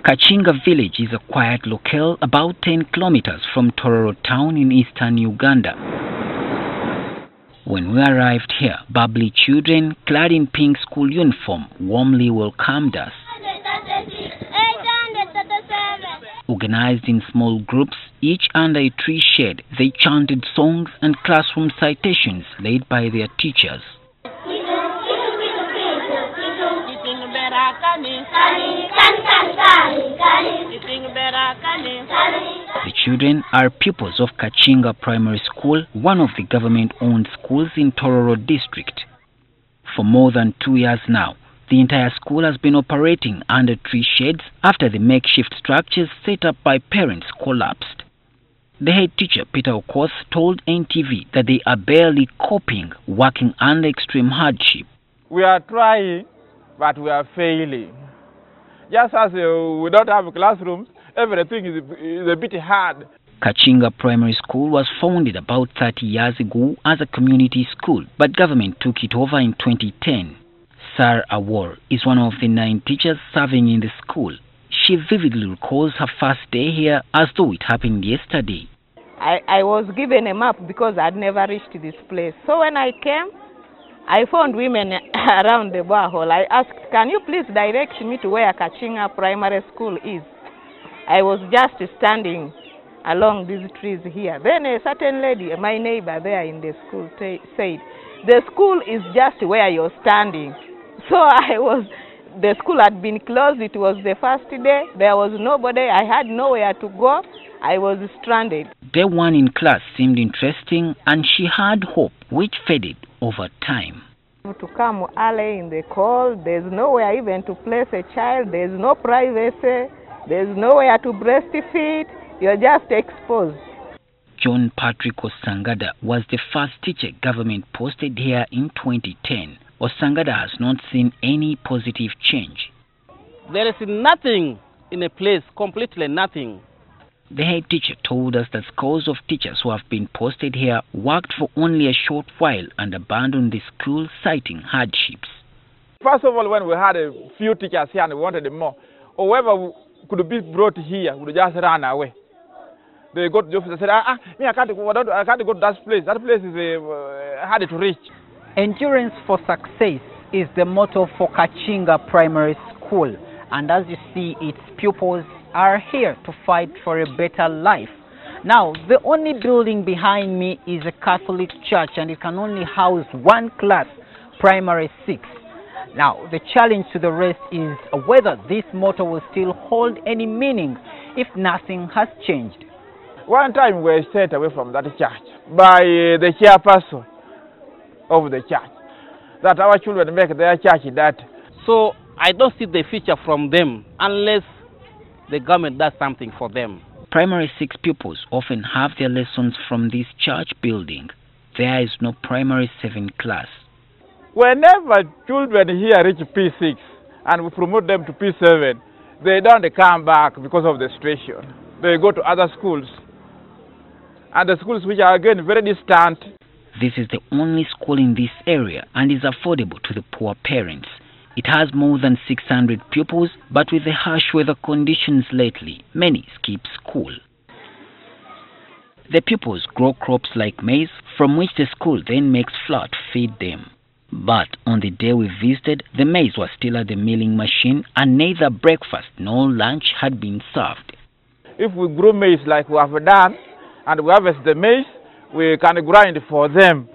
Kachinga village is a quiet locale about 10 kilometers from Tororo town in eastern Uganda. When we arrived here, bubbly children clad in pink school uniform warmly welcomed us. Organized in small groups, each under a tree shade, they chanted songs and classroom citations led by their teachers. The children are pupils of Kachinga Primary School, one of the government-owned schools in Tororo district. For more than 2 years now, the entire school has been operating under tree shades after the makeshift structures set up by parents collapsed. The head teacher, Peter Okoth, told NTV that they are barely coping, working under extreme hardship. We are trying, but we are failing. Just as we don't have classrooms, everything is a bit hard. Kachinga Primary School was founded about 30 years ago as a community school, but government took it over in 2010. Sar Awar is one of the 9 teachers serving in the school. She vividly recalls her first day here as though it happened yesterday. I was given a map because I'd never reached this place. So when I came, I found women around the borehole. I asked, can you please direct me to where Kachinga Primary School is? I was just standing along these trees here. Then a certain lady, my neighbor there in the school, said, the school is just where you're standing. So the school had been closed. It was the first day. There was nobody. I had nowhere to go. I was stranded. Day one in class seemed interesting and she had hope, which faded over time. To come early in the cold, there's nowhere even to place a child. There's no privacy. There's nowhere to breastfeed. You're just exposed. John Patrick Osangada was the first teacher government posted here in 2010. Osangada has not seen any positive change. There is nothing in a place, completely nothing. The head teacher told us that scores of teachers who have been posted here worked for only a short while and abandoned the school, citing hardships. First of all, when we had a few teachers here and we wanted more, whoever could be brought here would just run away. They got to the office and said, I can't go to that place. That place is hard to reach. Endurance for success is the motto for Kachinga Primary School, and as you see, its pupils are here to fight for a better life. Now, the only building behind me is a Catholic church, and it can only house one class, Primary 6. Now, the challenge to the rest is whether this motto will still hold any meaning if nothing has changed. One time we were sent away from that church by the chairperson of the church, that our children make their church that. So I don't see the future from them unless the government does something for them. Primary 6 pupils often have their lessons from this church building. There is no Primary 7 class. Whenever children here reach P6 and we promote them to P7, they don't come back because of the situation. They go to other schools, and the schools which are again very distant. This is the only school in this area and is affordable to the poor parents. It has more than 600 pupils, but with the harsh weather conditions lately, many skip school. The pupils grow crops like maize, from which the school then makes flour to feed them. But on the day we visited, the maize was still at the milling machine and neither breakfast nor lunch had been served. If we grow maize like we have done, and we harvest the maize, we can grind for them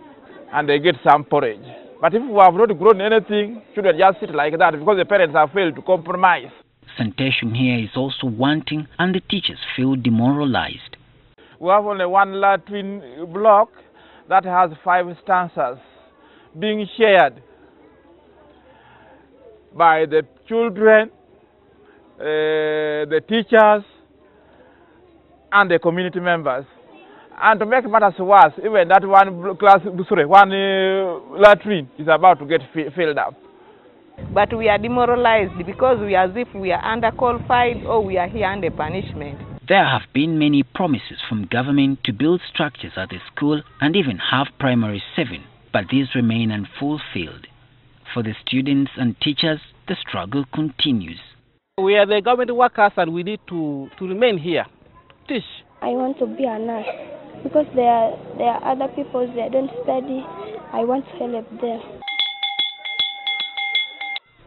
and they get some porridge. But if we have not grown anything, children just sit like that because the parents have failed to compromise. Sanitation here is also wanting and the teachers feel demoralized. We have only one latrine block that has 5 stanzas being shared by the children, the teachers, and the community members. And to make matters worse, even that one latrine is about to get filled up. But we are demoralized because we are as if we are underqualified or we are here under punishment. There have been many promises from government to build structures at the school and even have Primary 7, but these remain unfulfilled. For the students and teachers, the struggle continues. We are the government workers and we need to remain here, teach. I want to be a nurse because there are other people that don't study. I want to help them.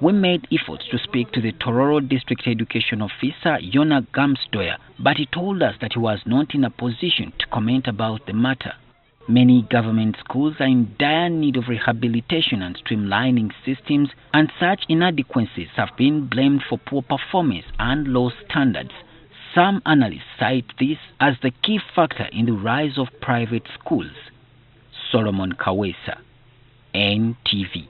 We made efforts to speak to the Tororo District Education Officer, Yona Gamsdoya, but he told us that he was not in a position to comment about the matter. Many government schools are in dire need of rehabilitation and streamlining systems, and such inadequacies have been blamed for poor performance and low standards. Some analysts cite this as the key factor in the rise of private schools. Solomon Kawesa, NTV.